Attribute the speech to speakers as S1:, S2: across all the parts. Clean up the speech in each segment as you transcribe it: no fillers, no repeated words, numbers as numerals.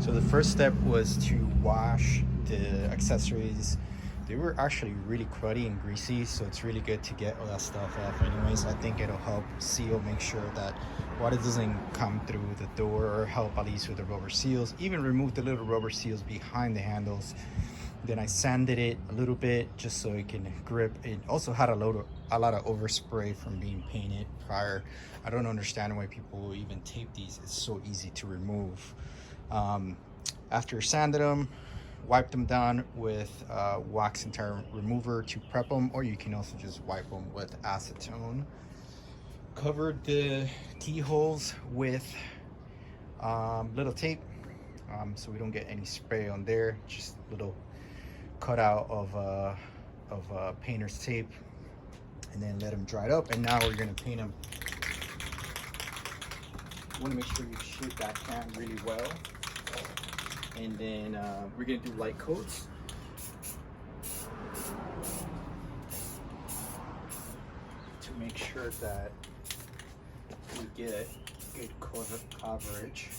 S1: So the first step was to wash the accessories. They were actually really cruddy and greasy, so it's really good to get all that stuff off anyways. I think it'll help seal, make sure that water doesn't come through the door, or help at least with the rubber seals. Even remove the little rubber seals behind the handles. Then I sanded it a little bit just so it can grip. It also had a lot of overspray from being painted prior. I don't understand why people even tape these. It's so easy to remove. After sanded them, wipe them down with wax and tire remover to prep them, or you can also just wipe them with acetone. Covered the keyholes with little tape, so we don't get any spray on there. Just little cutout of painter's tape, and then let them dry up. And now we're gonna paint them. You want to make sure you shape that can really well. And then we're gonna do light coats. To make sure that we get good coverage.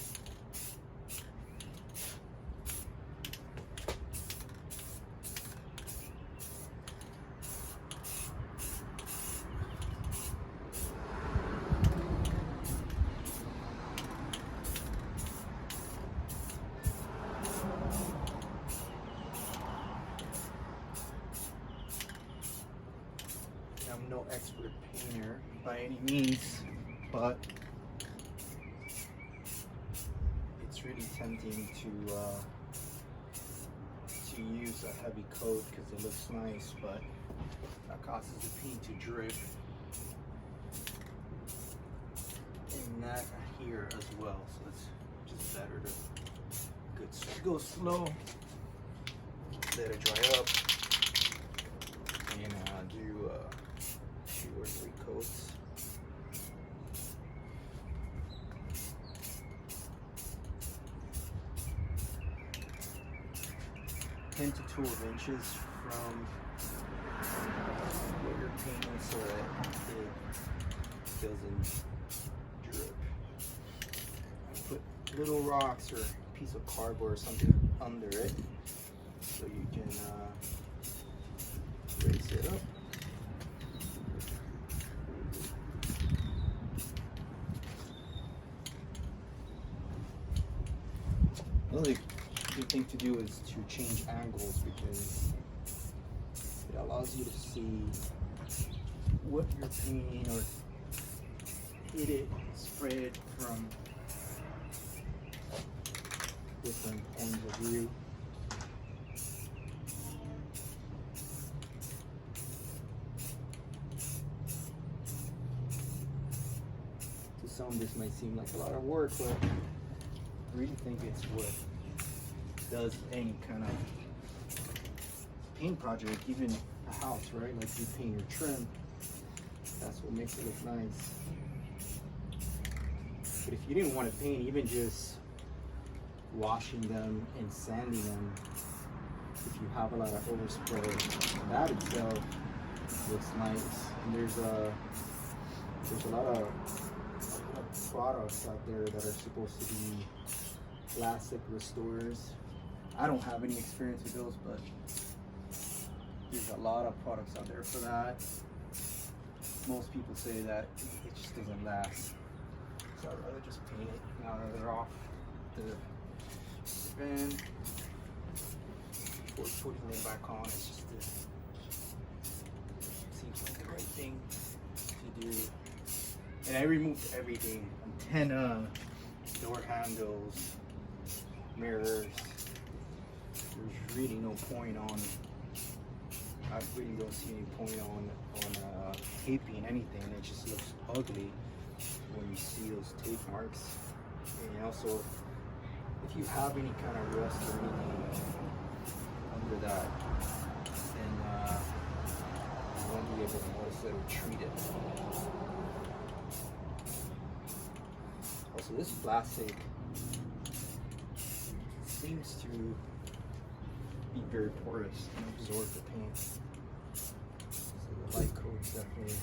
S1: I'm no expert painter by any means, but it's really tempting to use a heavy coat because it looks nice, but that causes the paint to drip, and that here as well. So it's just better to go slow, let it dry up, and do 2 or 3 coats. (10 to 12 inches from what you're painting so that it doesn't drip. I put little rocks or a piece of cardboard or something under it so you can raise it up. Another good thing to do is to change angles, because it allows you to see what you're painting, or hit it, spread it from different points of view. To some, this might seem like a lot of work, but I really think it's what does any kind of paint project, even a house, right? Like you paint your trim, that's what makes it look nice. But if you didn't want to paint, even just washing them and sanding them, if you have a lot of overspray, that itself looks nice. And there's a lot of products out there that are supposed to be plastic restorers. I don't have any experience with those, but there's a lot of products out there for that. Most people say that it just doesn't last, so I'd rather just paint it now that they're off the van. Before putting them back on, it's just seems like the right thing to do. And I removed everything: antenna, door handles, mirrors. There's really no point on, I really don't see any point on taping anything. It just looks ugly when you see those tape marks. And also, if you have any kind of rust or anything under that, then you won't be able to notice it or treat it. Also, this plastic seems to be very porous and absorb the paint. So the light coat definitely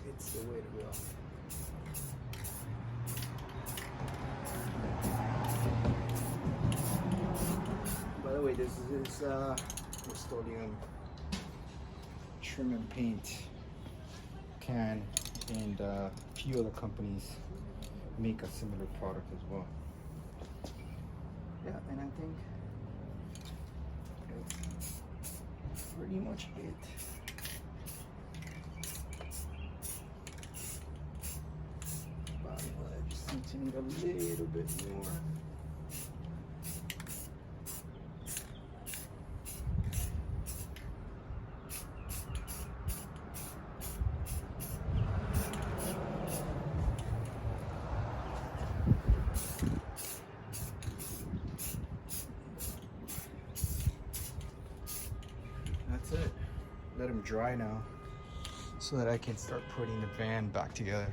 S1: it's the way to go. This is Rust-Oleum Trim and Paint can, and a few other companies make a similar product as well. Yeah, and I think that's pretty much it. Body life just seems to need a little bit more. That's it. Let them dry now so that I can start putting the van back together.